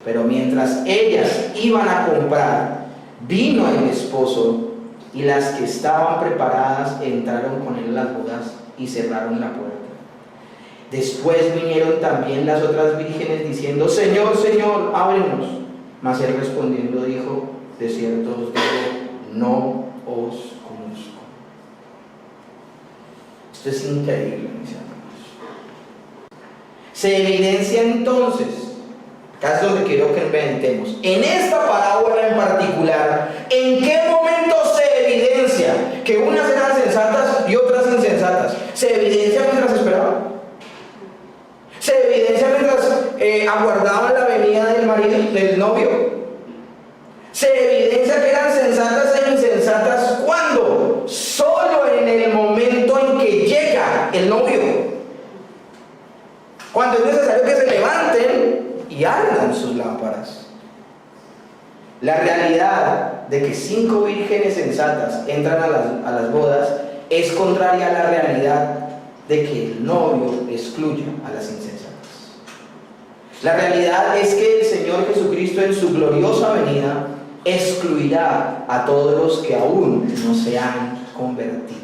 Pero mientras ellas iban a comprar, vino el esposo, y las que estaban preparadas entraron con él a las bodas y cerraron la puerta. Después vinieron también las otras vírgenes diciendo: Señor, Señor, ábrenos. Mas él respondiendo dijo: de cierto os digo, no os conozco. Esto es increíble, mis hermanos. Se evidencia entonces, acá es donde quiero que meditemos, en esta parábola en particular, ¿en qué momento se evidencia que unas eran sensatas y otras insensatas? ¿Se evidencia mientras esperaban? ¿Se evidencia mientras aguardaban la venida del marido, del novio? ¿Se evidencia que eran sensatas e insensatas cuándo? Solo en el momento en que llega el novio, cuando es necesario que se levanten y ardan sus lámparas. La realidad de que 5 vírgenes sensatas entran a las bodas es contraria a la realidad de que el novio excluya a las insensatas. La realidad es que el Señor Jesucristo en su gloriosa venida excluirá a todos los que aún no se han convertido.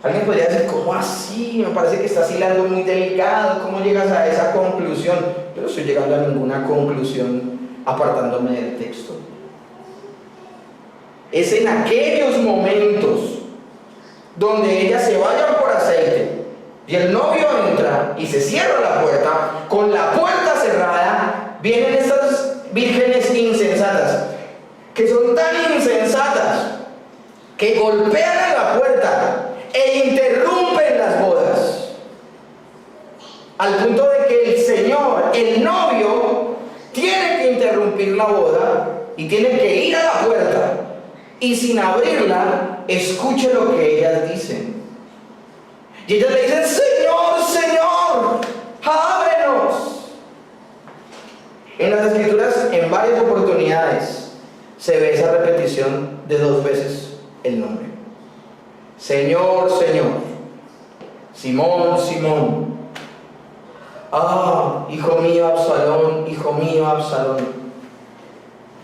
Alguien podría decir: ¿cómo así? Me parece que estás hilando muy delicado. ¿Cómo llegas a esa conclusión? Yo no estoy llegando a ninguna conclusión apartándome del texto. Es en aquellos momentos donde ellas se vayan por aceite y el novio entra y se cierra la puerta, con la puerta cerrada, vienen estas vírgenes insensatas, que son tan insensatas que golpean a la puerta e interrumpen las bodas, al punto de que el Señor, el novio, tiene que interrumpir la boda y tiene que ir a la puerta, y sin abrirla, escuche lo que ellas dicen. Y ellas le dicen: Señor, Señor, ábrenos. En las Escrituras, en varias oportunidades, se ve esa repetición de 2 veces el nombre. Señor, Señor. Simón, Simón. Ah, hijo mío Absalón, hijo mío Absalón.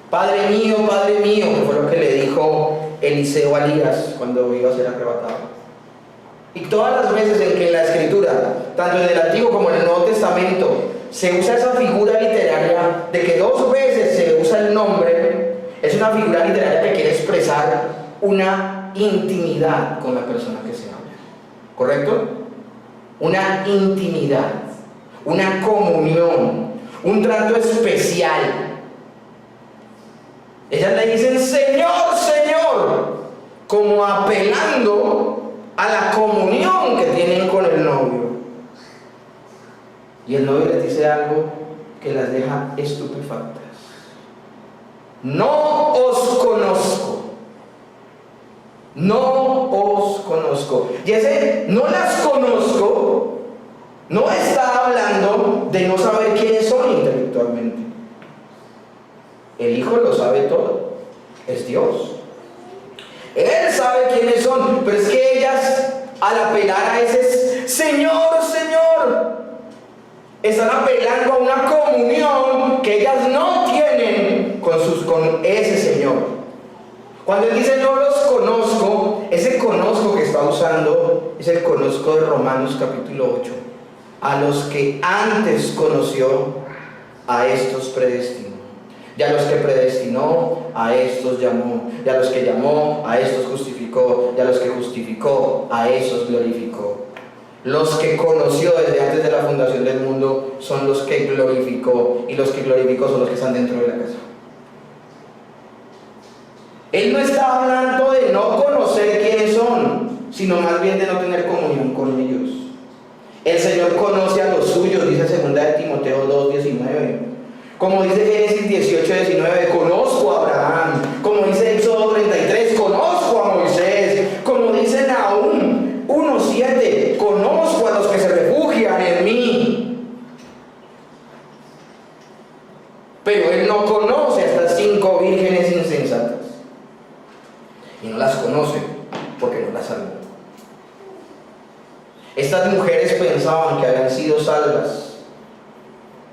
Padre mío, que fue lo que le dijo Eliseo a Elías cuando iba a ser arrebatado. Y todas las veces en que en la Escritura, tanto en el Antiguo como en el Nuevo Testamento, se usa esa figura literaria de que 2 veces se usa el nombre, es una figura literaria que quiere expresar una intimidad con la persona que se habla. ¿Correcto? Una intimidad, una comunión, un trato especial. Ellas le dicen: Señor, Señor, como apelando a la comunión que tienen con el novio. Y el novio les dice algo que las deja estupefactas: no os conozco. No os conozco. Y ese no las conozco no está hablando de no saber quiénes son intelectualmente. El Hijo lo sabe todo, es Dios. Él sabe quiénes son, pero es que ellas, al apelar a ese Señor, Señor, están apelando a una comunión que ellas no tienen con ese Señor. Cuando él dice no los conozco, ese conozco que está usando es el conozco de Romanos capítulo 8. A los que antes conoció, a estos predestinó. Y a los que predestinó, a estos llamó. Y a los que llamó, a estos justificó. Y a los que justificó, a esos glorificó. Los que conoció desde antes de la fundación del mundo son los que glorificó. Y los que glorificó son los que están dentro de la casa. Él no está hablando de no conocer quiénes son, sino más bien de no tener comunión con ellos. El Señor conoce a los suyos, dice 2 de Timoteo 2:19. Como dice Génesis 18:19, conozco a Abraham. Como dice Éxodo 33, conozco a Moisés. Como dice Nahum 1:7, conozco a los que se refugian en mí. Pero él no conoce a estas 5 vírgenes insensatas. Y no las conoce porque no las salvó. Estas mujeres pensaban que habían sido salvas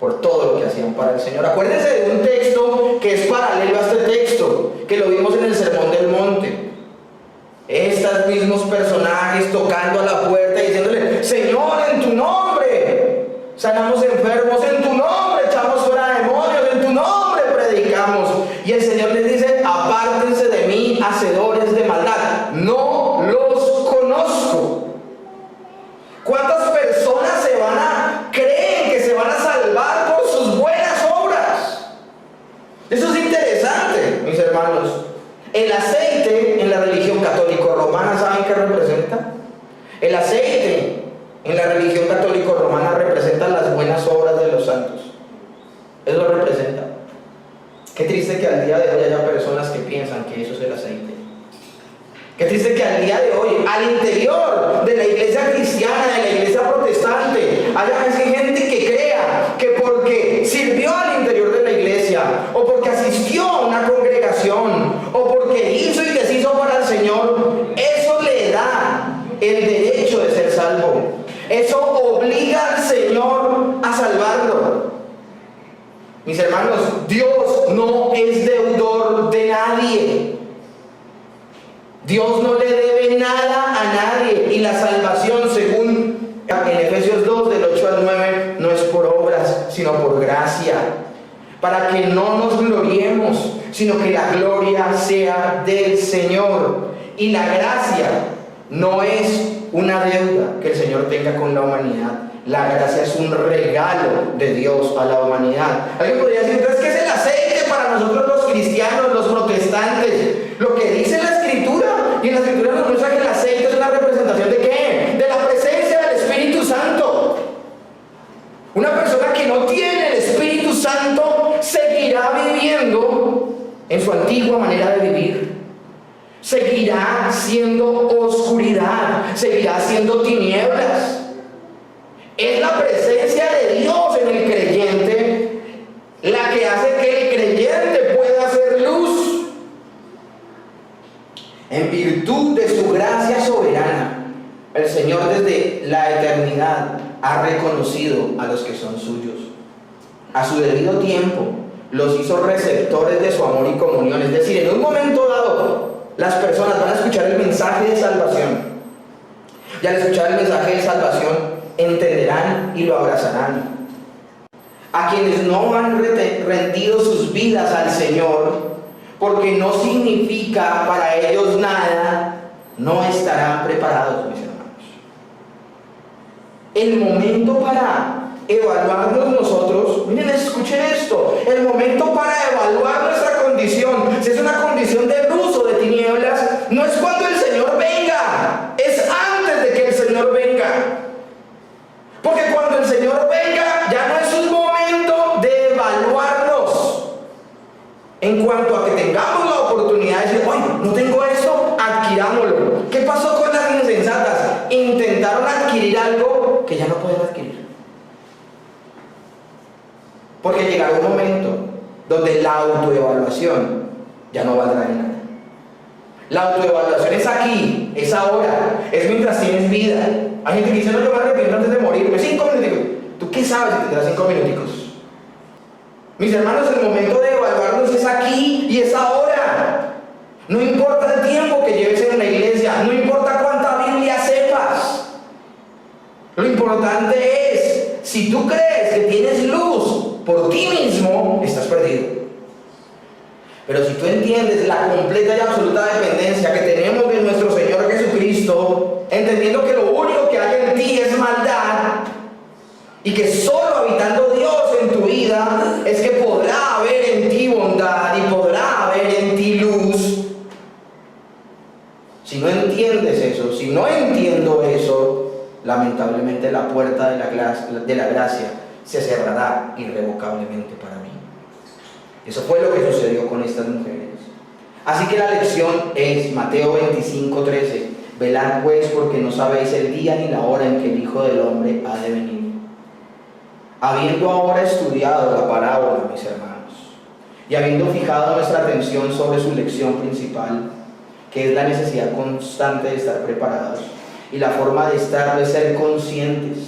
por todo lo que hacían para el Señor. Acuérdense de un texto que es paralelo a este texto, que lo vimos en el Sermón del Monte. Estos mismos personajes tocando a la puerta y diciéndole: Señor, en tu nombre sanamos enfermos, en tu nombre echamos fuera demonios, en tu nombre predicamos. Y el Señor les dice: apártense de mí, hacedores de maldad, no los conozco. ¿Cuántas personas creen que se van a salvar por sus buenas obras? Eso es interesante, mis hermanos. El aceite en la religión católico-romana, ¿saben qué representa? El aceite en la religión católico-romana representa las buenas obras de los santos. Eso lo representa. Qué triste que al día de hoy haya personas que piensan que eso es el aceite. Qué triste que al día de hoy, al interior de la iglesia cristiana, de la iglesia protestante, haya gente que crea que porque sirvió al interior de la iglesia, o porque asistió a una congregación, o porque hizo y deshizo para el Señor, eso le da el derecho de ser salvo. Eso obliga al Señor a salvarlo. Mis hermanos, Dios no es deudor de nadie. Dios no le debe nada a nadie, y la salvación, según en Efesios 2 del 8 al 9, no es por obras, sino por gracia, para que no nos gloriemos, sino que la gloria sea del Señor. Y la gracia no es una deuda que el Señor tenga con la humanidad. La gracia es un regalo de Dios a la humanidad. Alguien podría decir: entonces, ¿qué es el aceite para nosotros los cristianos, los protestantes? Lo que dice la Escritura, y en la Escritura nos muestra que el aceite es una representación ¿de qué? De la presencia del Espíritu Santo. Una persona que no tiene el Espíritu Santo seguirá viviendo en su antigua manera de vivir. Seguirá siendo oscuridad, seguirá siendo tinieblas. Es la presencia de Dios en el creyente la que hace que el creyente pueda hacer luz. En virtud de su gracia soberana, el Señor desde la eternidad ha reconocido a los que son suyos. A su debido tiempo los hizo receptores de su amor y comunión. Es decir, en un momento dado, las personas van a escuchar el mensaje de salvación. Y al escuchar el mensaje de salvación, entenderán y lo abrazarán. A quienes no han rendido sus vidas al Señor, porque no significa para ellos nada, no estarán preparados, mis hermanos. El momento para evaluarnos nosotros, miren, escuchen esto, el momento para evaluar nuestra condición, si es una condición de luz o de tinieblas, no es cuando el Señor venga, es antes de que el Señor venga. Porque cuando el Señor venga, ya no es un momento de evaluarnos en cuanto a que tengamos la oportunidad de decir: ¡ay, no tengo esto! Adquirámoslo. ¿Qué pasó con las insensatas? Intentaron adquirir algo que ya no pueden adquirir. Porque llegará un momento donde la autoevaluación ya no valdrá de nada. La autoevaluación es aquí, es ahora, es mientras tienes vida. Hay gente que dice: no, yo me arrepiento antes de morir. Pues 5 minuticos. ¿Tú qué sabes si tendrás 5 minuticos? Mis hermanos, el momento de evaluarnos es aquí y es ahora. No importa el tiempo que lleves en la iglesia, no importa cuánta Biblia sepas. Lo importante es, si tú crees que tienes luz por ti mismo, estás perdido. Pero si tú entiendes la completa y absoluta dependencia que tenemos de nuestro Señor Jesucristo, entendiendo que lo único que hay en ti es maldad, y que solo habitando Dios en tu vida es que podrá haber en ti bondad y podrá haber en ti luz. Si no entiendes eso, si no entiendo eso, lamentablemente la puerta de la gracia se cerrará irrevocablemente para mí. Eso fue lo que sucedió con estas mujeres. Así que la lección es Mateo 25:13: velad pues, porque no sabéis el día ni la hora en que el Hijo del Hombre ha de venir. Habiendo ahora estudiado la parábola, mis hermanos, y habiendo fijado nuestra atención sobre su lección principal, que es la necesidad constante de estar preparados, y la forma de estar es ser conscientes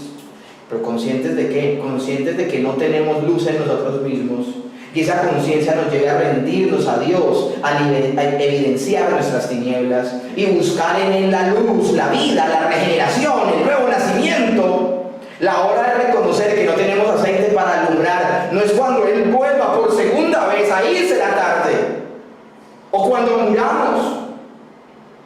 ¿Pero conscientes de qué? Conscientes de que no tenemos luz en nosotros mismos. Y esa conciencia nos lleva a rendirnos a Dios, a evidenciar nuestras tinieblas y buscar en Él la luz, la vida, la regeneración, el nuevo nacimiento. La hora de reconocer que no tenemos aceite para alumbrar no es cuando Él vuelva por segunda vez a irse la tarde o cuando muramos,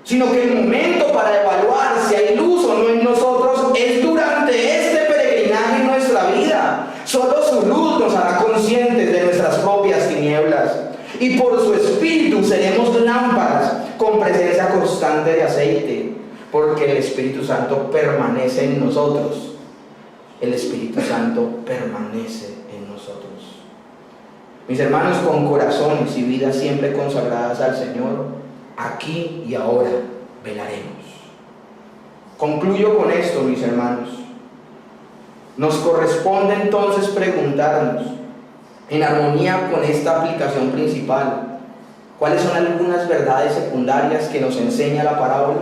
sino que el momento para evaluar si hay luz o no en nosotros es durante este peregrinaje en nuestra vida. Solo su luz nos hará conscientes de nuestras propias tinieblas y por su Espíritu seremos lámparas con presencia constante de aceite, porque el Espíritu Santo permanece en nosotros. El Espíritu Santo permanece en nosotros. Mis hermanos, con corazones y vidas siempre consagradas al Señor, aquí y ahora velaremos. Concluyo con esto, mis hermanos. Nos corresponde entonces preguntarnos, en armonía con esta aplicación principal, ¿cuáles son algunas verdades secundarias que nos enseña la parábola?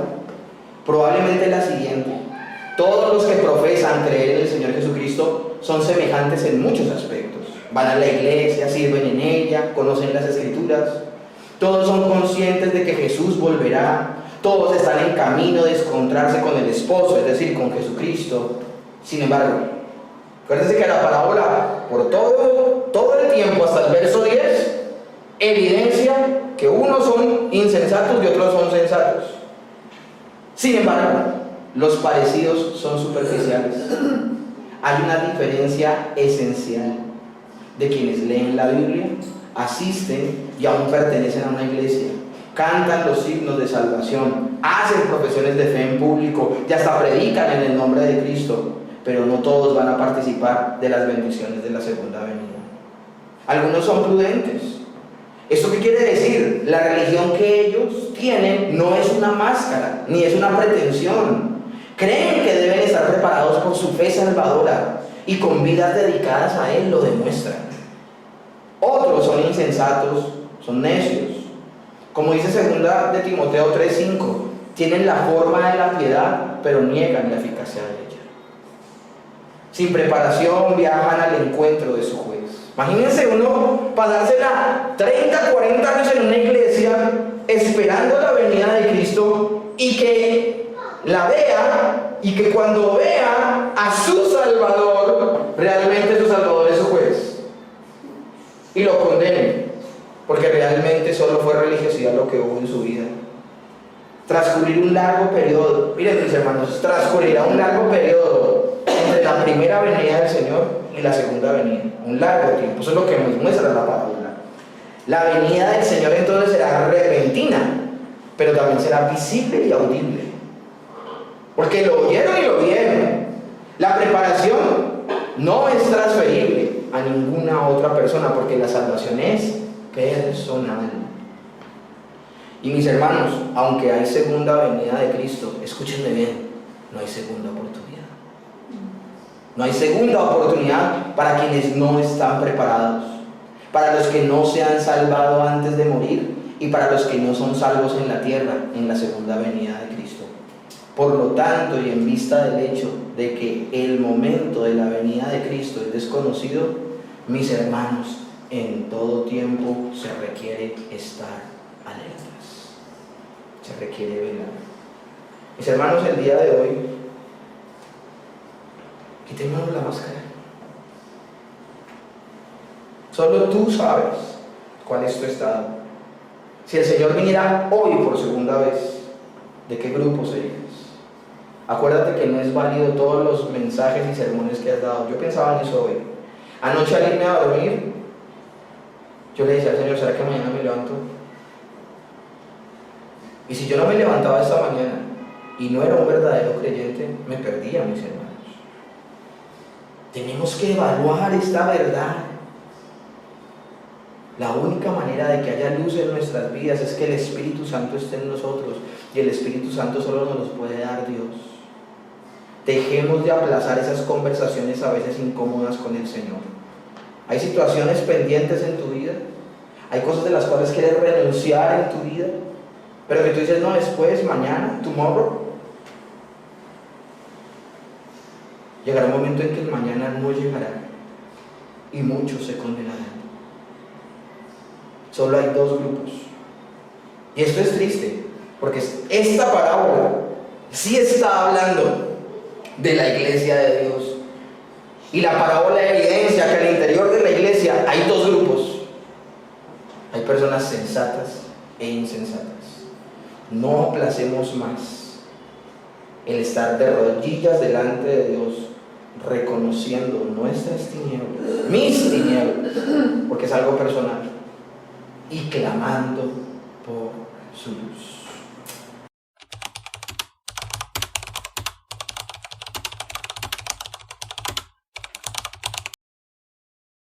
Probablemente la siguiente: todos los que profesan creer en el Señor Jesucristo son semejantes en muchos aspectos. Van a la iglesia, sirven en ella, conocen las Escrituras. Todos son conscientes de que Jesús volverá. Todos están en camino de encontrarse con el esposo, es decir, con Jesucristo. Sin embargo, acuérdense que la parábola, por todo el tiempo, hasta el verso 10, evidencia que unos son insensatos y otros son sensatos. Sin embargo, los parecidos son superficiales. Hay una diferencia esencial de quienes leen la Biblia, asisten y aún pertenecen a una iglesia, cantan los himnos de salvación, hacen profesiones de fe en público y hasta predican en el nombre de Cristo, pero no todos van a participar de las bendiciones de la segunda venida. Algunos son prudentes. ¿Esto qué quiere decir? La religión que ellos tienen no es una máscara, ni es una pretensión. Creen que deben estar preparados por su fe salvadora y con vidas dedicadas a Él lo demuestran. Otros son insensatos, son necios. Como dice 2 de Timoteo 3:5, tienen la forma de la piedad, pero niegan la eficacia de ella. Sin preparación viajan al encuentro de su juez. Imagínense uno pasársela 30, 40 años en una iglesia esperando la venida de Cristo y que la vea, y que cuando vea a su Salvador, realmente su Salvador es su juez y lo condene, porque realmente solo fue religiosidad lo que hubo en su vida. Transcurrir un largo periodo, miren mis hermanos, transcurrirá un largo periodo entre la primera venida del Señor y la segunda venida, un largo tiempo. Eso es lo que nos muestra la parábola. La venida del Señor entonces será repentina, pero también será visible y audible, porque lo oyeron y lo vieron. La preparación no es transferible a ninguna otra persona, porque la salvación es personal. Y mis hermanos, aunque hay segunda venida de Cristo, escúchenme bien, no hay segunda oportunidad. No hay segunda oportunidad para quienes no están preparados, para los que no se han salvado antes de morir y para los que no son salvos en la tierra en la segunda venida de Cristo. Por lo tanto, y en vista del hecho de que el momento de la venida de Cristo es desconocido, mis hermanos, en todo tiempo se requiere estar alertas. Se requiere velar. Mis hermanos, el día de hoy, quitémonos la máscara. Solo tú sabes cuál es tu estado. Si el Señor viniera hoy por segunda vez, ¿de qué grupo serías? Acuérdate que no es válido todos los mensajes y sermones que has dado. Yo pensaba en eso hoy. Anoche al irme a dormir, yo le decía al Señor, ¿será que mañana me levanto? Y si yo no me levantaba esta mañana y no era un verdadero creyente, me perdía, mis hermanos. Tenemos que evaluar esta verdad. La única manera de que haya luz en nuestras vidas es que el Espíritu Santo esté en nosotros, y el Espíritu Santo solo nos los puede dar Dios. Dejemos de aplazar esas conversaciones a veces incómodas con el Señor. Hay situaciones pendientes en tu vida, hay cosas de las cuales quieres renunciar en tu vida, pero que tú dices, no, después, mañana, tomorrow. Llegará un momento en que el mañana no llegará y muchos se condenarán. Solo hay dos grupos. Y esto es triste, porque esta parábola sí está hablando de la iglesia de Dios. Y la parábola evidencia que al interior de la iglesia hay dos grupos. Hay personas sensatas e insensatas. No aplacemos más el estar de rodillas delante de Dios, reconociendo nuestras tinieblas, mis tinieblas, porque es algo personal, y clamando por su luz.